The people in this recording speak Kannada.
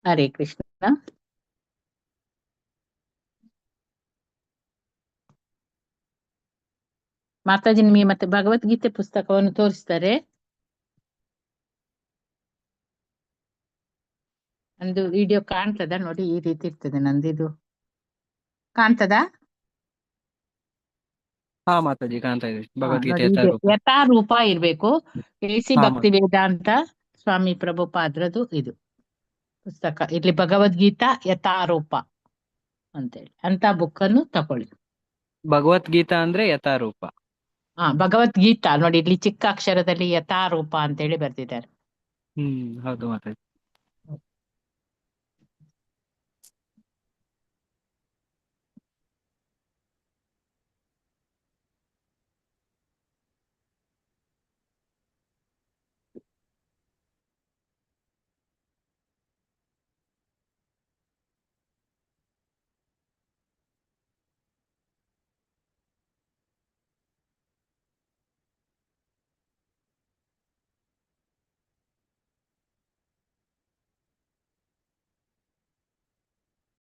ಹರೇ ಕೃಷ್ಣ. ಮಾತಾಜಿ ನಿಮಗೆ ಮತ್ತೆ ಭಗವದ್ಗೀತೆ ಪುಸ್ತಕವನ್ನು ತೋರಿಸ್ತಾರೆ. ನಂದು ವಿಡಿಯೋ ಕಾಣ್ತದ ನೋಡಿ, ಈ ರೀತಿ ಇರ್ತದೆ ನಂದಿದು. ಕಾಣ್ತದಾ? ಹಾ ಮಾತಾಜಿ ಕಾಣ್ತಾ ಇದೆ. ಭಗವದ್ಗೀತೆ ನೋಡಿ, ಇದೆ ಯಥಾರೂಪ. ಯಥಾರೂಪ ಇರ್ಬೇಕು. ಎಸಿ ಹಾ ಭಕ್ತಿ ವೇದಾಂತ ಸ್ವಾಮಿ ಪ್ರಭುಪಾದ್ರದು ಇದು ಪುಸ್ತಕ. ಇಲ್ಲಿ ಭಗವದ್ಗೀತಾ ಯಥಾರೂಪ ಅಂತೇಳಿ ಅಂತ ಬುಕ್ ಅನ್ನು ತಕೊಳ್ಳಿ. ಭಗವದ್ಗೀತಾ ಅಂದ್ರೆ ಯಥಾರೂಪ. ಭಗವದ್ಗೀತಾ ನೋಡಿ, ಇಲ್ಲಿ ಚಿಕ್ಕ ಅಕ್ಷರದಲ್ಲಿ ಯಥಾರೂಪ ಅಂತೇಳಿ ಬರ್ತಿದ್ದಾರೆ. ಹೌದು ಮಾತಾಜಿ.